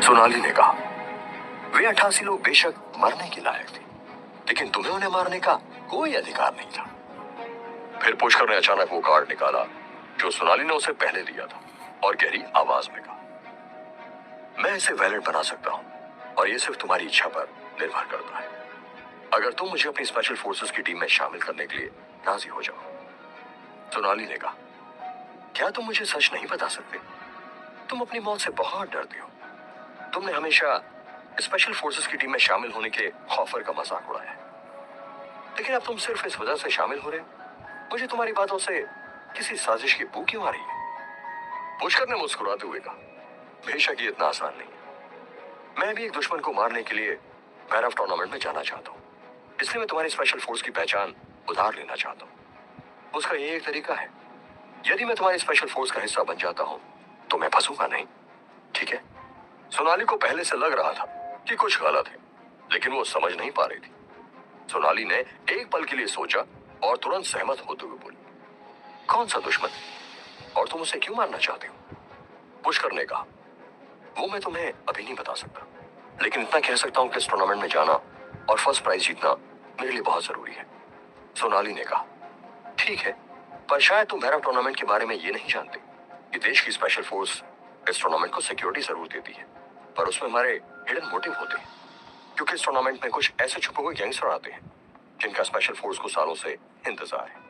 सोनाली ने कहा, वे 88 लोग बेशक मरने के लायक थे, लेकिन तुम्हें उन्हें मारने का कोई अधिकार नहीं था। फिर पुष्कर ने अचानक वो कार्ड निकाला जो सोनाली ने उसे पहले दिया था और गहरी आवाज में कहा, मैं इसे वैलिड बना सकता हूं और ये सिर्फ तुम्हारी इच्छा पर निर्भर करता है। अगर तुम मुझे अपनी स्पेशल फोर्सेस की टीम में शामिल करने के लिए राजी हो जाओ। सोनाली ने कहा, क्या तुम मुझे सच नहीं बता सकते? तुम अपनी मौत से बहुत डरते हो। तुमने हमेशा स्पेशल फोर्सेस की टीम में शामिल होने के खौफर का मजाक उड़ाया है, लेकिन अब तुम सिर्फ इस वजह से शामिल हो रहे हो। मुझे तुम्हारी बातों से किसी साजिश की बू क्यों आ रही है? पुष्कर ने मुस्कुराते हुए कहा, बेशक ये इतना आसान नहीं है। मैं भी एक दुश्मन को मारने के लिए मैराफ टूर्नामेंट में जाना चाहता हूँ, इसलिए मैं तुम्हारी स्पेशल फोर्स की पहचान उधार लेना चाहता हूँ। उसका ये एक तरीका है, यदि मैं तुम्हारी स्पेशल फोर्स का हिस्सा बन जाता हूँ तो मैं फंसूंगा नहीं, ठीक है? सोनाली को पहले से लग रहा था कि कुछ गलत है, लेकिन वो समझ नहीं पा रही थी। सोनाली ने एक पल के लिए सोचा और तुरंत सहमत होते हुए बोली, कौन सा दुश्मन और तुम उसे क्यों मारना चाहते हो? पुष्कर ने कहा, वो मैं तुम्हें अभी नहीं बता सकता, लेकिन इतना कह सकता हूं कि इस टूर्नामेंट में जाना और फर्स्ट प्राइज जीतना मेरे लिए बहुत जरूरी है। सोनाली ने कहा, ठीक है, पर शायद तुम मैराफ टूर्नामेंट के बारे में ये नहीं जानते कि देश की स्पेशल फोर्स इस टूर्नामेंट को सिक्योरिटी जरूर देती है, पर उसमें हमारे हिडन मोटिव होते हैं, क्योंकि इस टूर्नामेंट में कुछ ऐसे छुपे हुए गैंगस्टर आते हैं जिनका स्पेशल फोर्स को सालों से इंतजार है,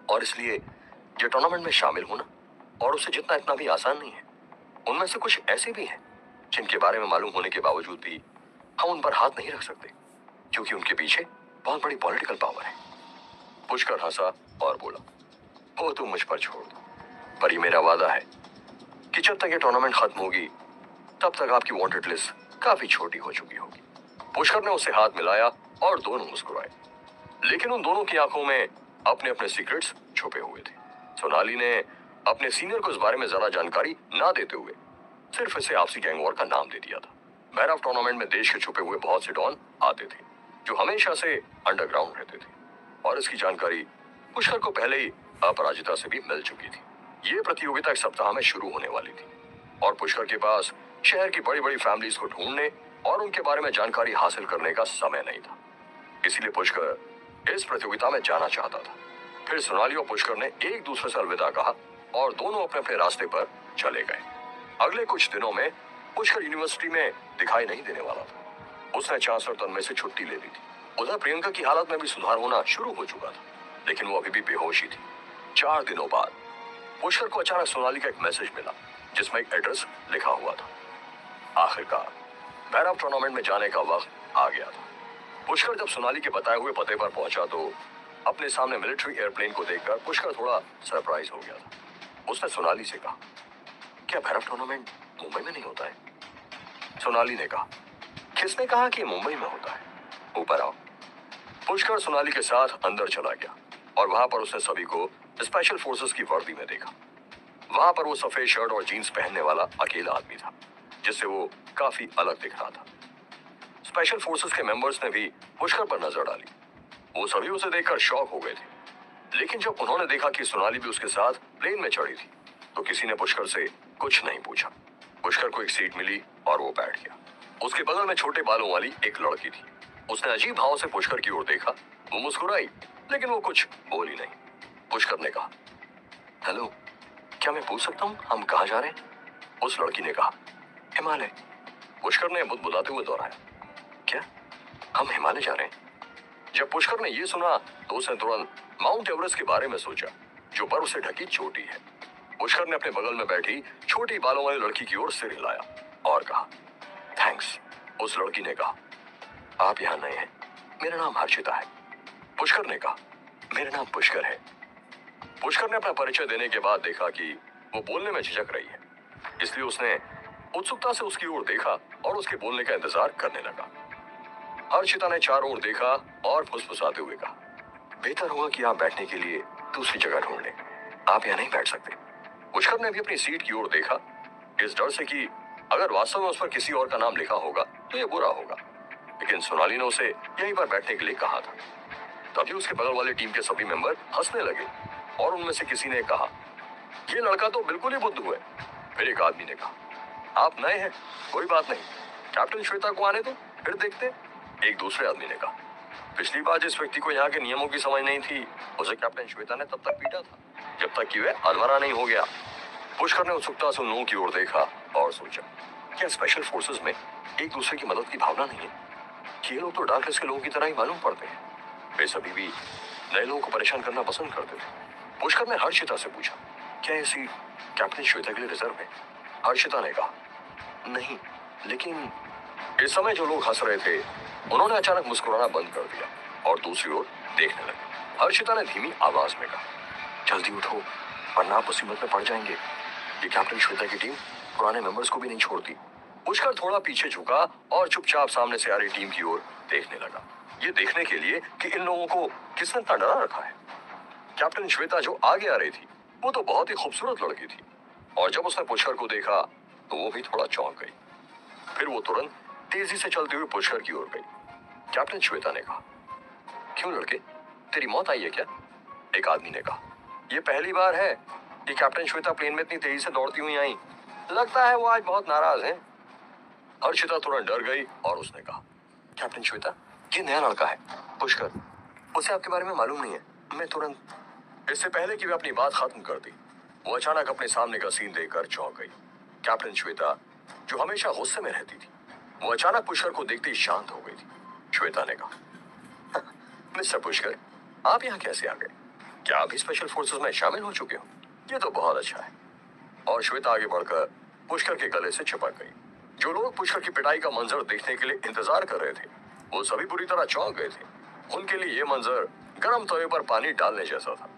और इसलिए ये टूर्नामेंट में शामिल होना और उसे जितना इतना भी आसान नहीं है। उनमें से कुछ ऐसे भी हैं जिनके बारे में मालूम होने के बावजूद भी हम उन पर हाथ नहीं रख सकते, क्योंकि उनके पीछे बहुत बड़ी पॉलिटिकल पावर है। पुष्कर हंसा और बोला, वो तुम मुझ पर छोड़ दो, पर ये मेरा वादा है कि जब तक ये टूर्नामेंट खत्म होगी तब तक आपकी वांटेड लिस्ट काफी छोटी हो चुकी होगी। पुष्कर ने उससे हाथ मिलाया और दोनों मुस्कुराए, लेकिन उन दोनों की आंखों में अपने अपने सीक्रेट्स छुपे हुए थे। सोनाली ने अपने सीनियर को इस बारे में ज्यादा जानकारी ना देते हुए सिर्फ इसे आपसी गैंग वॉर का नाम दे दिया था। मैराफ टूर्नामेंट में देश के छुपे हुए बहुत से डॉन आते थे जो हमेशा से अंडरग्राउंड रहते थे, और इसकी जानकारी पुष्कर को पहले ही अपराजिता से भी मिल चुकी थी। ये प्रतियोगिता एक सप्ताह में शुरू होने वाली थी और पुष्कर के पास शहर की बड़ी बड़ी फैमिलीज को ढूंढने और उनके बारे में जानकारी हासिल करने का समय नहीं था, इसीलिए पुष्कर इस प्रतियोगिता में जाना चाहता था। फिर सोनाली और पुष्कर ने एक दूसरे से अलविदा कहा और दोनों अपने अपने रास्ते पर चले गए। अगले कुछ दिनों में पुष्कर यूनिवर्सिटी में दिखाई नहीं देने वाला था। उसने चांसलर तन्मय से छुट्टी ले ली थी। उधर प्रियंका की हालत में भी सुधार होना शुरू हो चुका था, लेकिन वो अभी भी बेहोश ही थी। 4 दिनों बाद पुष्कर को अचानक सोनाली का एक मैसेज मिला जिसमें एक एड्रेस लिखा हुआ था। आखिरकार मैराफ टूर्नामेंट में जाने का वक्त आ गया था। पुष्कर जब सोनाली के बताए हुए पते पर पहुंचा तो अपने सामने मिलिट्री एयरप्लेन को देखकर पुष्कर थोड़ा सरप्राइज हो गया था। उसने सोनाली से कहा, क्या मैराफ टूर्नामेंट मुंबई में नहीं होता है? सोनाली ने कहा, किसने कहा कि मुंबई में होता है? ऊपर आओ। पुष्कर सोनाली के साथ अंदर चला गया और वहां पर उसने सभी को स्पेशल फोर्सेस की वर्दी में देखा। वहां पर वो सफेद शर्ट और जीन्स पहनने वाला अकेला आदमी था, जिससे वो काफी अलग दिख रहा था। स्पेशल फोर्सेस के मेंबर्स ने भी पुष्कर पर नजर डाली। वो सभी उसे देखकर शॉक हो गए थे, लेकिन जब उन्होंने देखा कि सोनाली भी उसके साथ प्लेन में चढ़ी थी तो किसी ने पुष्कर से कुछ नहीं पूछा। पुष्कर को एक सीट मिली और वो बैठ गया। उसके बगल में छोटे बालों वाली एक लड़की थी। उसने अजीब भाव से पुष्कर की ओर देखा। वो मुस्कुराई, लेकिन वो कुछ बोली नहीं। पुष्कर ने कहा, हेलो, क्या मैं पूछ सकता हूँ हम कहाँ जा रहे हैं? उस लड़की ने कहा, हिमालय। पुष्कर ने बुदबुदाते हुए दोहराया, क्या हम हिमालय जा रहे हैं? जब पुष्कर ने ये सुना तो उसने तुरंत माउंट एवरेस्ट के बारे में सोचा, जो बर्फ से ढकी चोटी है। पुष्कर ने अपने बगल में बैठी छोटी बालों वाली लड़की की ओर सिर हिलाया और कहा, थैंक्स। उस लड़की ने कहा, आप यहाँ नए हैं, मेरा नाम हर्षिता है। पुष्कर ने कहा, मेरा नाम पुष्कर है। पुष्कर ने अपना परिचय देने के बाद देखा कि वो बोलने में झिझक रही है, इसलिए उसने उत्सुकता से उसकी ओर देखा और उसके बोलने का इंतजार करने लगा। हर्षिता ने चारों ओर देखा और फुसफुसाते हुए कहा, बेहतर होगा कि आप बैठने के लिए दूसरी जगह ढूंढ लें, आप यहाँ नहीं बैठ सकते। पुष्कर ने भी अपनी सीट की ओर देखा, इस डर से कि अगर वास्तव में उस पर किसी और का नाम लिखा होगा तो ये बुरा होगा, लेकिन सोनाली ने उसे यहीं पर बैठने के लिए कहा था। तभी उसके बगल वाली टीम के सभी मेंबर हंसने लगे और उनमें से किसी ने कहा, ये लड़का तो बिल्कुल ही बुद्धू है। फिर एक आदमी ने कहा, आप नए हैं, कोई बात नहीं, कैप्टन श्वेता को आने दो, फिर देखते हैं। एक दूसरे आदमी ने कहा। पिछली बार जिस व्यक्ति को यहाँ के नियमों की समझ नहीं थी, उसे कैप्टन श्वेता ने तब तक पीटा था जब तक कि वह अधमरा नहीं हो गया। पुष्कर ने उत्सुकता से उन लोगों की ओर देखा और सोचा, क्या स्पेशल फोर्सेस में एक दूसरे की मदद की भावना नहीं है? ये लोग तो डार्क के लोगों की तरह ही मालूम पड़ते हैं। वे सभी भी नए लोगों को परेशान करना पसंद करते थे। पुष्कर ने हर्षिता से पूछा, क्या ये सीट कैप्टन श्वेता के लिए रिजर्व है? हर्षिता ने कहा, नहीं, लेकिन इस समय जो लोग हंस रहे थे उन्होंने अचानक मुस्कुराना बंद कर दिया और दूसरी ओर देखने लगे। हर्षिता ने धीमी आवाज में कहा, जल्दी उठो वरना आप मुसीबत में पड़ जाएंगे। ये कैप्टन श्वेता की टीम पुराने मेंबर्स को भी नहीं छोड़ती। पुष्कर थोड़ा पीछे झुका और चुपचाप सामने से आ रही टीम की ओर देखने लगा, ये देखने के लिए कि इन लोगों को किसने इतना डरा रखा है। कैप्टन श्वेता जो आगे आ रही थी वो तो बहुत ही खूबसूरत लड़की थी और जब उसने पुष्कर को देखा तो वो भी थोड़ा चौंक गई। फिर वो तुरंत तेजी से चलते हुए पुष्कर की ओर गई। कैप्टन श्वेता ने कहा, क्यों लड़के, तेरी मौत आई है क्या? एक आदमी ने कहा, ये पहली बार है कि कैप्टन श्वेता प्लेन में इतनी तेजी से दौड़ती हुई आई। लगता है वो आज बहुत नाराज है। हर्षिता तुरंत डर गई और उसने कहा, कैप्टन श्वेता, ये नया लड़का है पुष्कर, उसे आपके बारे में मालूम नहीं है। मैं तुरंत इससे पहले कि वे अपनी बात खत्म कर दी, वो अचानक अपने सामने का सीन देखकर चौंक गई। कैप्टन श्वेता जो हमेशा गुस्से में रहती थी, वो अचानक पुष्कर को देखते ही शांत हो गई थी। श्वेता ने कहा, मिस्टर पुष्कर, आप यहाँ कैसे आ गए? क्या आप भी स्पेशल फोर्सेस में शामिल हो चुके हो? ये तो बहुत अच्छा है। और श्वेता आगे बढ़कर पुष्कर के गले से चिपक गई। जो लोग पुष्कर की पिटाई का मंजर देखने के लिए इंतजार कर रहे थे वो सभी बुरी तरह चौंक गए थे। उनके लिए ये मंजर गर्म तवे पर पानी डालने जैसा था।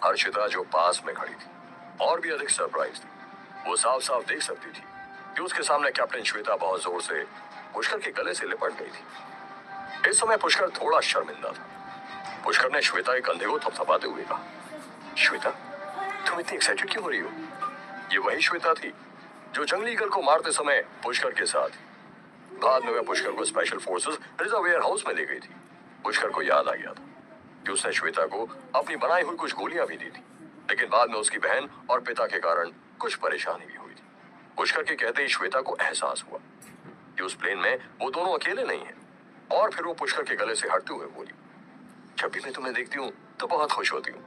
हर्षिता जो पास में खड़ी थी और भी अधिक सरप्राइज थी। वो साफ साफ देख सकती थी कि उसके सामने कैप्टन श्वेता बहुत जोर से पुष्कर के गले से लिपट गई थी। इस समय पुष्कर थोड़ा शर्मिंदा था। पुष्कर ने श्वेता के कंधे को थपथपाते हुए कहा, श्वेता, तुम इतनी एक्साइटेड क्यों हो रही हो? ये वही श्वेता थी जो जंगली ईगल को मारते समय पुष्कर के साथ थी। बाद में वह पुष्कर को special forces reserve warehouse में ले गई थी। पुष्कर को याद आ गया था कि उसने श्वेता को अपनी बनाई हुई कुछ गोलियां भी दी थी, लेकिन बाद में उसकी बहन और पिता के कारण कुछ परेशानी भी हुई थी। पुष्कर के कहते ही श्वेता को एहसास हुआ कि उस प्लेन में वो दोनों अकेले नहीं हैं और फिर वो पुष्कर के गले से हटते हुए बोली, जब भी मैं तुम्हें देखती हूँ तो बहुत खुश होती हूँ।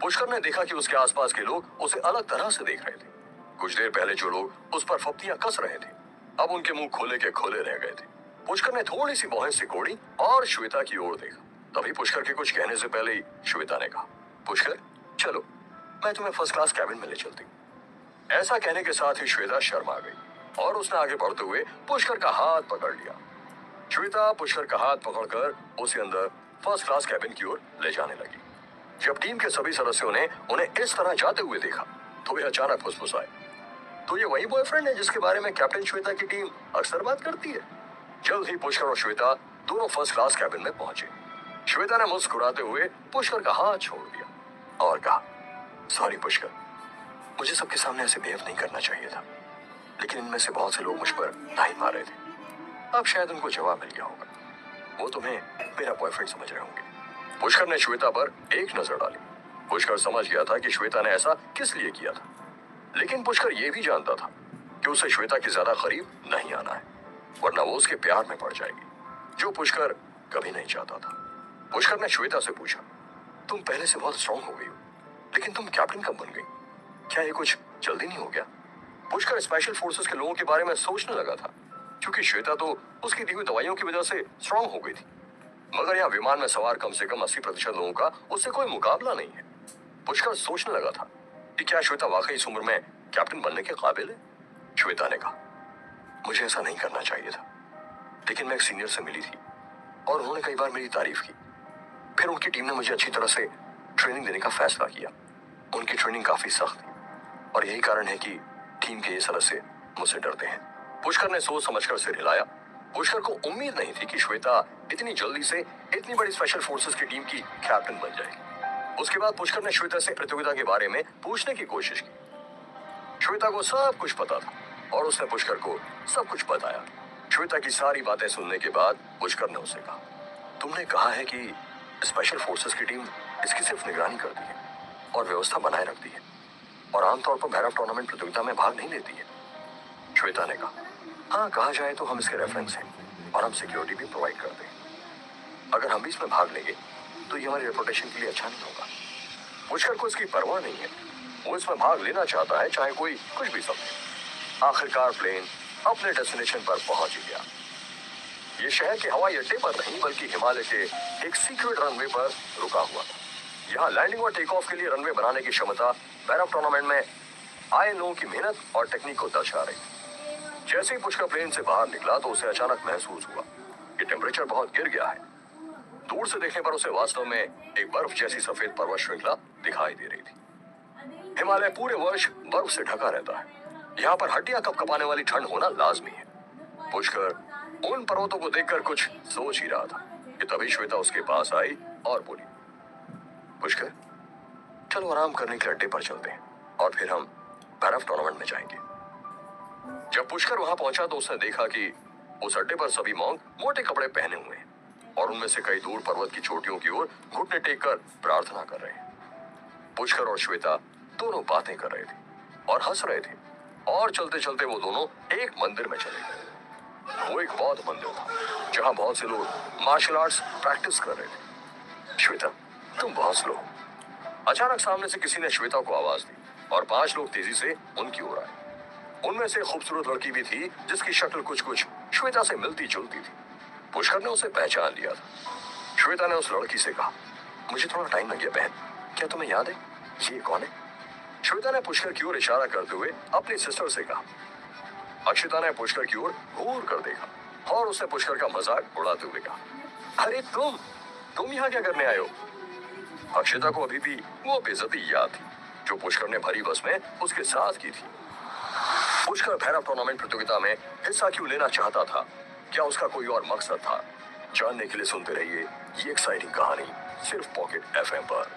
पुष्कर ने देखा कि उसके आसपास के लोग उसे अलग तरह से देख रहे थे। कुछ देर पहले जो लोग उस पर फप्तियां कस रहे थे अब उनके मुंह खोले के खोले रह गए थे। पुष्कर ने थोड़ी सी भौहें सिकोड़ी और श्वेता की ओर देखा। तभी पुष्कर के कुछ कहने से पहले ही श्वेता ने कहा, पुष्कर, चलो मैं तुम्हें फर्स्ट क्लास कैबिन में ले चलती हूँ। ऐसा कहने के साथ ही श्वेता शर्मा गई और उसने आगे बढ़ते हुए पुष्कर का हाथ पकड़ लिया। श्वेता पुष्कर का हाथ पकड़कर उसे अंदर फर्स्ट क्लास कैबिन की ओर ले जाने लगी। जब टीम के सभी सदस्यों ने उन्हें इस तरह जाते हुए देखा तो वे अचानक फुसफुसाए, तो ये वही बॉयफ्रेंड है जिसके बारे में कैप्टन श्वेता की टीम अक्सर बात करती है। जल्द ही पुष्कर और श्वेता दोनों फर्स्ट क्लास कैबिन में पहुंचे। श्वेता ने मुस्कुराते हुए पुष्कर का हाथ छोड़ दिया और कहा, सॉरी पुष्कर, मुझे सबके सामने ऐसे बिहेव नहीं करना चाहिए था, लेकिन इनमें से बहुत से लोग मुझ पर ढाई मार रहे थे। अब शायद उनको जवाब मिल गया होगा, वो तुम्हें मेरा बॉयफ्रेंड समझ रहे होंगे। पुष्कर ने श्वेता पर एक नजर डाली। पुष्कर समझ गया था कि श्वेता ने ऐसा किस लिए किया था, लेकिन पुष्कर यह भी जानता था कि उसे श्वेता के ज्यादा करीब नहीं आना है, वरना वो उसके प्यार में पड़ जाएगी, जो पुष्कर कभी नहीं चाहता था। पुष्कर ने श्वेता से पूछा, तुम पहले से बहुत स्ट्रांग हो गई हो, लेकिन तुम कैप्टन कब बन गई? क्या ये कुछ जल्दी नहीं हो गया? पुष्कर स्पेशल फोर्सेस के लोगों के बारे में सोचने लगा था, क्योंकि श्वेता तो उसकी दी हुई दवाइयों की वजह से स्ट्रांग हो गई थी, मगर यहाँ विमान में सवार कम से कम 80% लोगों का उससे कोई मुकाबला नहीं है। पुष्कर सोचने लगा था कि क्या श्वेता वाकई इस उम्र में कैप्टन बनने के काबिल है? श्वेता ने कहा, मुझे ऐसा नहीं करना चाहिए था, लेकिन मैं एक सीनियर से मिली थी और उन्होंने कई बार मेरी तारीफ की। फिर उनकी टीम ने मुझे अच्छी तरह से ट्रेनिंग देने का फैसला किया। उनकी ट्रेनिंग काफी सख्त थी और यही कारण है कि टीम के ये सदस्य मुझसे डरते हैं। पुष्कर ने सोच समझकर सिर हिलाया। पुष्कर को उम्मीद नहीं थी कि श्वेता इतनी जल्दी से इतनी बड़ी स्पेशल फोर्सेस की टीम की कैप्टन बन जाएगी। उसके बाद पुष्कर ने श्वेता से प्रतियोगिता के बारे में पूछने की कोशिश की। श्वेता को सब कुछ पता था और उसने पुष्कर को सब कुछ बताया। श्वेता की सारी बातें सुनने के बाद पुष्कर ने उसे कहा, तुमने कहा है कि स्पेशल फोर्सेस की टीम इसकी सिर्फ निगरानी करती है और व्यवस्था बनाए रखती है और आमतौर पर भैरव टूर्नामेंट प्रतियोगिता में भाग नहीं लेती है। श्वेता ने कहा, हाँ कहा जाए तो हम इसके रेफरेंस हैं और हम सिक्योरिटी भी प्रोवाइड करते हैं। अगर हम भी इसमें भाग लेंगे तो ये हमारी रेपुटेशन के लिए अच्छा नहीं होगा। पुष्कर को इसकी परवाह नहीं है, वो इसमें भाग लेना चाहता है चाहे कोई कुछ भी समझे। आखिरकार प्लेन अपने डेस्टिनेशन पर पहुंच ही गया। ये शहर के हवाई अड्डे पर नहीं बल्कि हिमालय के एक सीक्रेट रनवे पर रुका हुआ था। यहाँ लैंडिंग और टेक ऑफ के लिए रनवे बनाने की क्षमता बैरअप टूर्नामेंट में आए लोगों की मेहनत और टेक्निक को दर्शा रही थी। जैसे ही पुष्कर प्लेन से बाहर निकला तो उसे अचानक महसूस हुआ कि टेम्परेचर बहुत गिर गया है। दूर से देखने पर उसे वास्तव में एक बर्फ जैसी सफेद पर्वत श्रृंखला दिखाई दे रही थी। हिमालय पूरे वर्ष बर्फ से ढका रहता है। यहाँ पर हड्डियां कपकपाने वाली ठंड होना लाजमी है। पुष्कर उन पर्वतों को देखकर कुछ सोच ही रहा था कि तभी श्वेता उसके पास आई और बोली, पुष्कर चलो आराम करने के अड्डे पर चलते हैं और फिर हम बर्फ टूर्नामेंट में जाएंगे। जब पुष्कर वहां पहुंचा तो उसने देखा कि उस अड्डे पर सभी मॉन्क मोटे कपड़े पहने हुए हैं और उनमें से कई दूर पर्वत की चोटियों की ओर घुटने टेक कर प्रार्थना कर रहे हैं। पुष्कर और श्वेता दोनों बातें कर रहे थे और हंस रहे थे और चलते चलते वो दोनों एक मंदिर में चले गए। वो एक बौद्ध मंदिर था जहां बहुत से लोग मार्शल आर्ट्स प्रैक्टिस कर रहे थे। श्वेता तुम बहुत स्लो हो। अचानक सामने से किसी ने श्वेता को आवाज दी और 5 लोग तेजी से उनकी ओर आए। उनमें से खूबसूरत लड़की भी थी जिसकी शक्ल कुछ कुछ श्वेता से मिलती जुलती थी। पुष्कर ने उसे पहचान लिया था। श्वेता ने उस लड़की से कहा, मुझे थोड़ा टाइम लग गया बहन, क्या तुम्हें याद है ये कौन है? श्वेता ने पुष्कर की ओर इशारा करते हुए अपनी सिस्टर से कहा। अक्षिता ने पुष्कर की ओर घूर कर देखा और उसने पुष्कर का मजाक उड़ाते हुए कहा, अरे तुम यहाँ क्या करने आए हो? अक्षिता को अभी भी वो बेइज्जती याद थी जो पुष्कर ने भरी बस में उसके साथ की थी। पुष्कर भैरव टूर्नामेंट प्रतियोगिता में हिस्सा क्यों लेना चाहता था? क्या उसका कोई और मकसद था? जानने के लिए सुनते रहिए ये एक्साइटिंग कहानी सिर्फ पॉकेट एफएम पर।